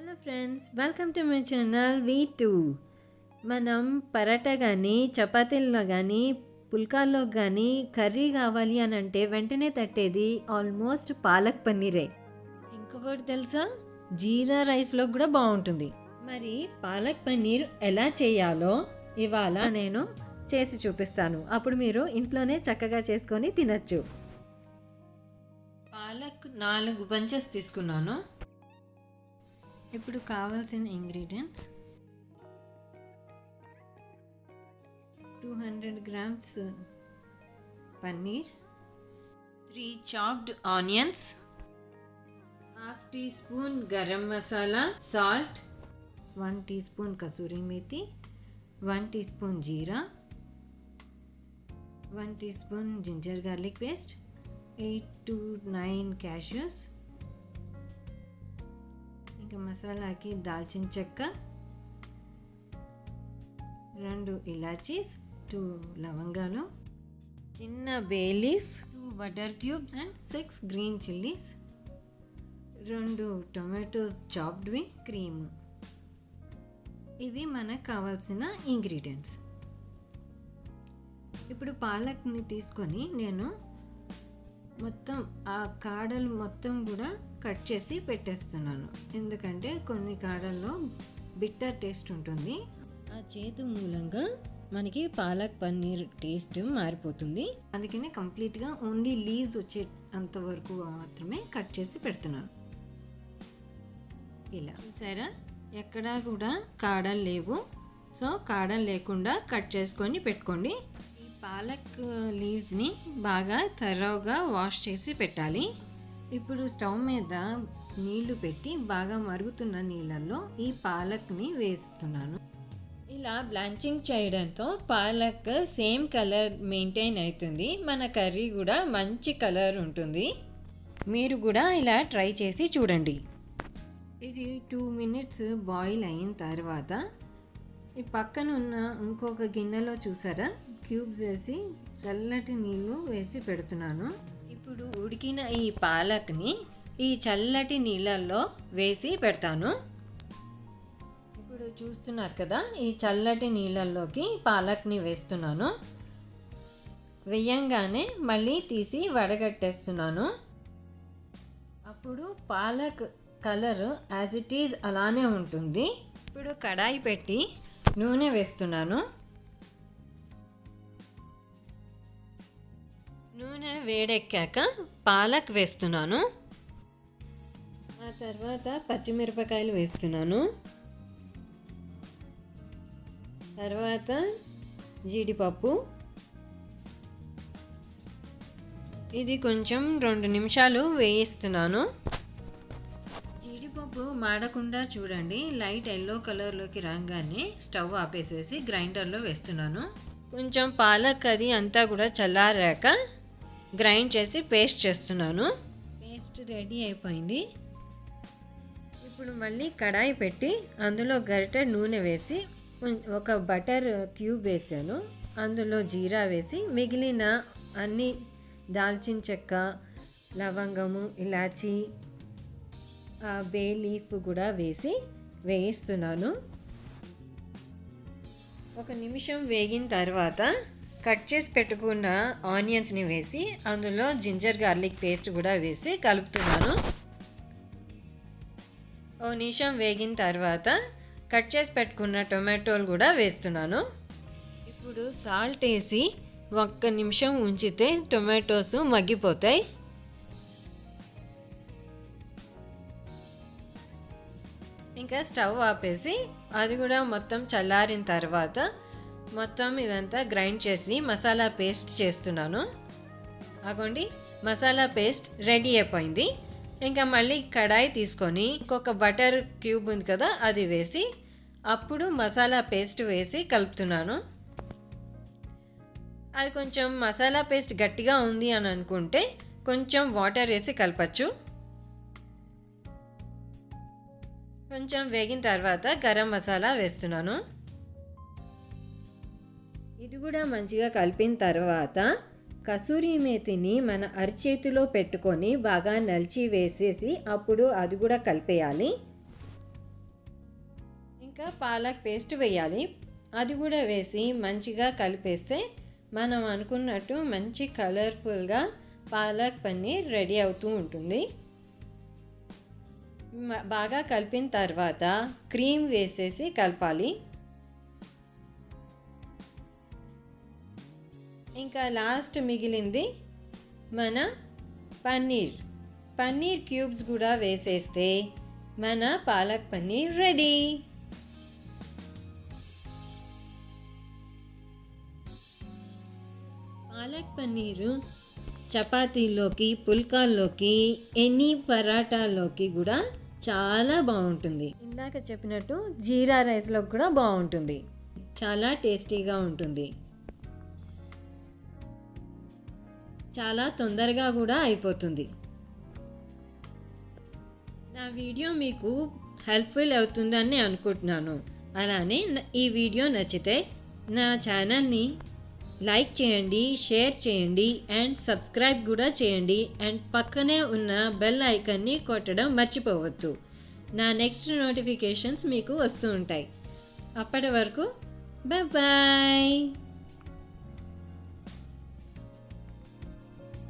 Hello friends, welcome to my channel V2. మనం పరాటా కానీ చపాతీల్లో కానీ పుల్కాల్లో కానీ కర్రీ కావాలి అని అంటే వెంటనే తట్టేది ఆల్మోస్ట్ పాలక్ పన్నీరే. ఇంకొకటి తెలుసా, జీరా రైస్లో కూడా బాగుంటుంది. మరి పాలక్ పన్నీర్ ఎలా చేయాలో ఇవాళ నేను చేసి చూపిస్తాను. అప్పుడు మీరు ఇంట్లోనే చక్కగా చేసుకొని తినచ్చు. పాలక్ 4 బంచెస్ తీసుకున్నాను. ఇప్పుడు కావాల్సిన ingredients 200 grams paneer, 3 chopped onions, half teaspoon garam masala, salt, 1 teaspoon kasuri methi, 1 teaspoon jeera, 1 teaspoon ginger garlic paste, 8 to 9 cashews, మసాలాకి దాల్చిన చెక్క, 2 ఇలాచీస్, 2 లవంగాలు, చిన్న bay leaf, 2 butter cubes and 6 green chillies, 2 tomatoes చాప్డ్వి, క్రీమ్. ఇవి మనకు కావాల్సిన ఇంగ్రీడియంట్స్. ఇప్పుడు పాలక్ని తీసుకొని నేను మొత్తం ఆ కాడలు మొత్తం కూడా కట్ చేసి పెట్టేస్తున్నాను. ఎందుకంటే కొన్ని కాడల్లో బిట్టర్ టేస్ట్ ఉంటుంది. ఆ చేతు మూలంగా మనకి పాలక్ పన్నీర్ టేస్ట్ మారిపోతుంది. అందుకనే కంప్లీట్గా ఓన్లీ లీవ్స్ వచ్చే అంతవరకు మాత్రమే కట్ చేసి పెడుతున్నాను. ఇలా చూసారా, ఎక్కడా కూడా కాడలు లేవు. సో కాడలు లేకుండా కట్ చేసుకొని పెట్టుకోండి. పాలక్ లీవ్స్ని బాగా థరోగా వాష్ చేసి పెట్టాలి. ఇప్పుడు స్టవ్ మీద నీళ్లు పెట్టి బాగా మరుగుతున్న నీళ్ళల్లో ఈ పాలక్ని వేస్తున్నాను. ఇలా బ్లాంచింగ్ చేయడంతో పాలక్ సేమ్ కలర్ మెయింటైన్ అవుతుంది. మన కర్రీ కూడా మంచి కలర్ ఉంటుంది. మీరు కూడా ఇలా ట్రై చేసి చూడండి. ఇది 2 minutes బాయిల్ అయిన తర్వాత ఈ పక్కన ఉన్న ఇంకొక గిన్నెలో చూసారా, క్యూబ్స్ వేసి చల్లటి నీళ్ళు వేసి పెడుతున్నాను. ఇప్పుడు ఉడికిన ఈ పాలక్ని ఈ చల్లటి నీళ్ళల్లో వేసి పెడతాను. ఇప్పుడు చూస్తున్నారు కదా, ఈ చల్లటి నీళ్ళల్లోకి పాలక్ని వేస్తున్నాను. వేయంగానే మళ్ళీ తీసి వడగట్టేస్తున్నాను. అప్పుడు palak colour as it is అలానే ఉంటుంది. ఇప్పుడు కడాయి పెట్టి నూనె వేస్తున్నాను. నూనె వేడెక్కాక పాలక్ వేస్తున్నాను. ఆ తర్వాత పచ్చిమిరపకాయలు వేస్తున్నాను. తర్వాత జీడిపప్పు. ఇది కొంచెం 2 నిమిషాలు వేయిస్తున్నాను. జీడిపప్పు మాడకుండా చూడండి. లైట్ ఎల్లో కలర్లోకి రాగానే స్టవ్ ఆపేసేసి గ్రైండర్లో వేస్తున్నాను. కొంచెం పాలక్ అది అంతా కూడా చల్లారాక గ్రైండ్ చేసి పేస్ట్ చేస్తున్నాను. పేస్ట్ రెడీ అయిపోయింది. ఇప్పుడు మళ్ళీ కడాయి పెట్టి అందులో గరిటె నూనె వేసి ఒక బటర్ క్యూబ్ వేసాను. అందులో జీరా వేసి మిగిలిన అన్ని దాల్చిన చెక్క, లవంగము, ఇలాచీ, బే లీఫ్ కూడా వేసి వేయిస్తున్నాను. 1 నిమిషం వేగిన తర్వాత కట్ చేసి పెట్టుకున్న ఆనియన్స్ని వేసి అందులో జింజర్ గార్లిక్ పేస్ట్ కూడా వేసి కలుపుతున్నాను. 1 నిమిషం వేగిన తర్వాత కట్ చేసి పెట్టుకున్న టొమాటోలు కూడా వేస్తున్నాను. ఇప్పుడు సాల్ట్ వేసి 1 నిమిషం ఉంచితే టొమాటోస్ మగ్గిపోతాయి. ఇంకా స్టవ్ ఆపేసి అది కూడా మొత్తం చల్లారిన తర్వాత మొత్తం ఇదంతా గ్రైండ్ చేసి మసాలా పేస్ట్ చేస్తున్నాను. అగోండి, మసాలా పేస్ట్ రెడీ అయిపోయింది. ఇంకా మళ్ళీ కడాయి తీసుకొని ఇంకొక బటర్ క్యూబ్ ఉంది కదా, అది వేసి అప్పుడు మసాలా పేస్ట్ వేసి కలుపుతున్నాను. అది కొంచెం మసాలా పేస్ట్ గట్టిగా ఉంది అని అనుకుంటే కొంచెం వాటర్ వేసి కలపచ్చు. కొంచెం వేగిన తర్వాత గరం మసాలా వేస్తున్నాను. ఇది కూడా మంచిగా కలిపిన తర్వాత కసూరి మేతిని మన అరిచేతిలో పెట్టుకొని బాగా నలిచి వేసేసి అప్పుడు అది కూడా కలిపేయాలి. ఇంకా పాలక్ పేస్ట్ వేయాలి. అది కూడా వేసి మంచిగా కలిపేస్తే మనం అనుకున్నట్టు మంచి కలర్ఫుల్గా పాలక్ పన్నీర్ రెడీ అవుతూ ఉంటుంది. బాగా కలిపిన తర్వాత క్రీమ్ వేసేసి కలపాలి. ఇంకా లాస్ట్ మిగిలింది మన పన్నీర్ క్యూబ్స్ కూడా వేసేస్తే మన పాలక్ పన్నీర్ రెడీ. పాలక్ పన్నీరు చపాతీలోకి, పుల్కాల్లోకి, ఎనీ పరాటాల్లోకి కూడా చాలా బాగుంటుంది. ఇందాక చెప్పినట్టు జీరా రైస్లోకి కూడా బాగుంటుంది. చాలా టేస్టీగా ఉంటుంది. చాలా తొందరగా కూడా అయిపోతుంది. నా వీడియో మీకు హెల్ప్ఫుల్ అవుతుందని అనుకుంటున్నాను. అలానే ఈ వీడియో నచ్చితే నా ఛానల్ని లైక్ చేయండి, షేర్ చేయండి అండ్ సబ్స్క్రైబ్ కూడా చేయండి. అండ్ పక్కనే ఉన్న బెల్ ఐకాన్ని కొట్టడం మర్చిపోవద్దు. నా నెక్స్ట్ నోటిఫికేషన్స్ మీకు వస్తూ ఉంటాయి. అప్పటి వరకు బాయ్.